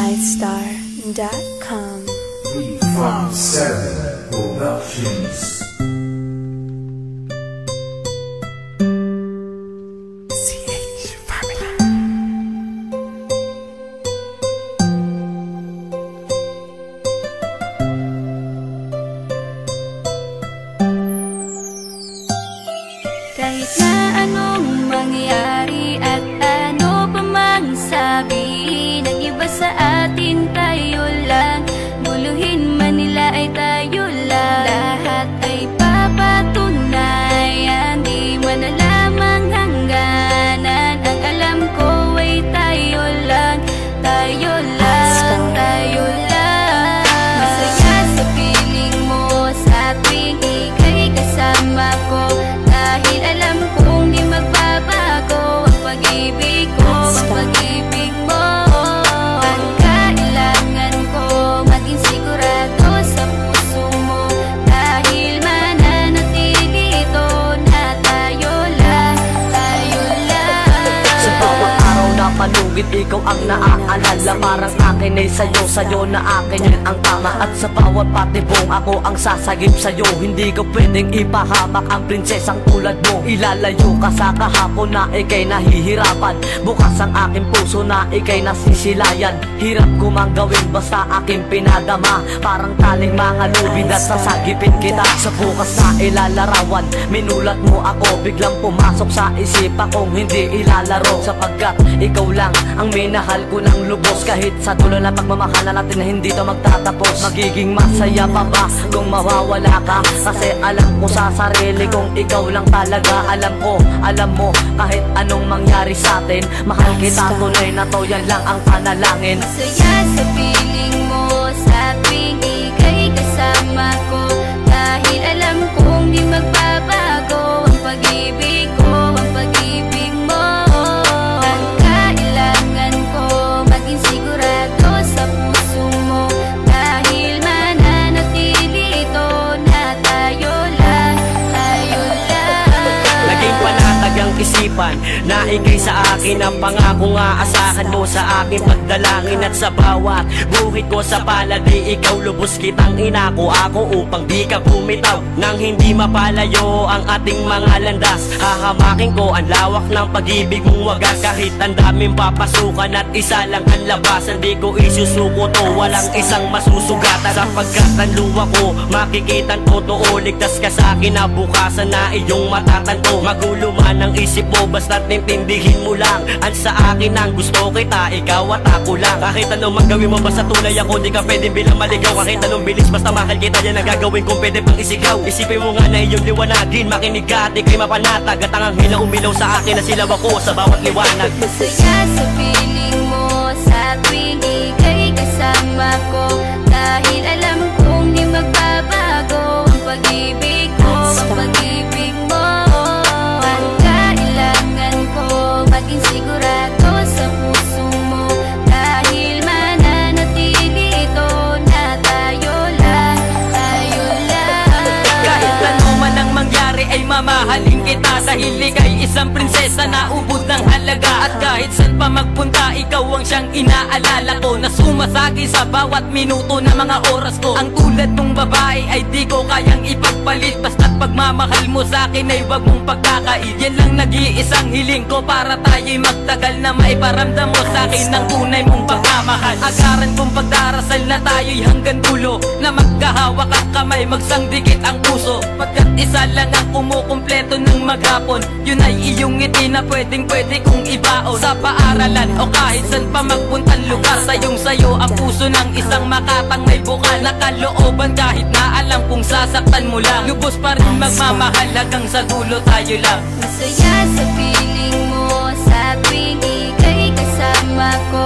istar.com. From 7 Productions. Kahit na anong mangyari at ano pa mang sabi ng iba sa atin, tayo lang. Guluhin man nila ay tayo lang. Lahat ay papatunayan, di man alamang hangganan. Ang alam ko ay tayo lang, tayo lang, tayo lang. Masaya sa piling mo sa tuwing ika'y kasama ko, dahil alam kong di magbabago ang pag-ibig ko, ang pag-ibig mo. Ang kailangan ko maging sigurado sa puso mo, dahil mananatili ito na tayo lang, tayo lang. Sa bawat araw na palugit, ikaw ang naaalala. Parang akin ay sa'yo, sa'yo na akin yun ang tama. At sa bawat patibong ako ang sasagip sa'yo. Hindi ko pwedeng ipahamak ang prinsesang tulad mo. Ilalayo ka sa kahapon na ikay nahihirapan. Bukas ang aking puso na ikay nasisilayan. Hirap ko mang gawin basta aking pinadama. Parang taling mga lubid at sasagipin kita. Sa bukas na ilalarawan, minulat mo ako. Biglang pumasok sa isipa kong hindi ilalaro. Sapagkat ikaw lang ang minahal ko ng lubos. Kahit sa dulo na pagmamahal na natin na hindi ito magtatapos. Magiging masaya pa ba kung mawawala ka? Kasi alam ko sa sarili kong ikaw lang talaga. Alam ko, alam mo, kahit anong mangyari sa atin, mahal kita tunay na to, yan lang ang panalangin. Masaya sa piling mo sa tuwing ika'y kasama ko, dahil alam kong di magbabago ang pag-ibig ko, ang pag-ibig mo. Ang kailangan ko maging sigurado sa puso mo, dahil mananatili ito na tayo lang, tayo lang. Naging panatag ang isipan na ikay sa akin ang pangako nga asahan mo sa aking pagdalangin. At sa bawat buhit ko sa palad di ikaw lubos kitang inako ako upang di ka bumitaw nang hindi mapalayo ang ating mga landas. Hahamakin ko ang lawak ng pag-ibig mong wagas. Kahit ang daming papasukan at isa lang ang labasan, di ko isusuko to, walang isang masusugatan. Sapagkat ang luwa ko makikitang totoo, ligtas ka sa akin na bukasan na iyong matatanto. Magulo man ang isip mo basta't nintindihin mo lang ang sa akin ang gusto kita, ikaw at ako lang. Kahit anong magawin mo basta tunay ako, di ka pwedeng bilang maligaw. Kahit anong bilis basta mahal kita, yan ang gagawin kung pwede pang isigaw. Isipin mo nga na iyong liwanagin, makinig ka at ika'y mapanatag. At ang anghel na umilaw sa akin na silaw ako sa bawat liwanag. Masaya sa piling mo sa tuwing ika'y kasama ko, dahil alam kong di magbabago ang pag-ibig ko, ang pag-ibig mo. Ang kailangan ko maging sigurado sa puso mo, dahil mananatili ito na tayo lang, tayo lang. Kahit ano man ang mangyari ay mamahalin kita, dahil ika'y isang prinsesa na ubod ng halaga. At kahit saan pa magpunta, ikaw ang siyang inaalala ko, na sumasagi sa bawat minuto na mga oras ko. Ang tulad mong babae ay di ko kayang ipagpalit, basta't pagmamahal mo sa akin ay wag mong pagkakait. Yan lang nag-iisang hiling ko para tayo'y magtagal, na maiparamdam mo sa akin ng tunay mong pagmamahal. Agaran kong pagdarasal na tayo'y hanggang dulo, na magkahawak ang kamay, magsangdikit ang puso. Pagkat isa lang ang kumukumpleto ng maghapon, yun ay iyong ngiti na pwedeng pwede kong ibaon. Sa paaralan o kahit saan pa magpuntang lugar, sayong sayo ang puso ng isang makatang may bukal na kalooban. Kahit na alam kung sasaktan mo lang, lubos pa rin magmamahal hanggang sa dulo tayo lang. Masaya sa piling mo sa tuwing ika'y kasama ko,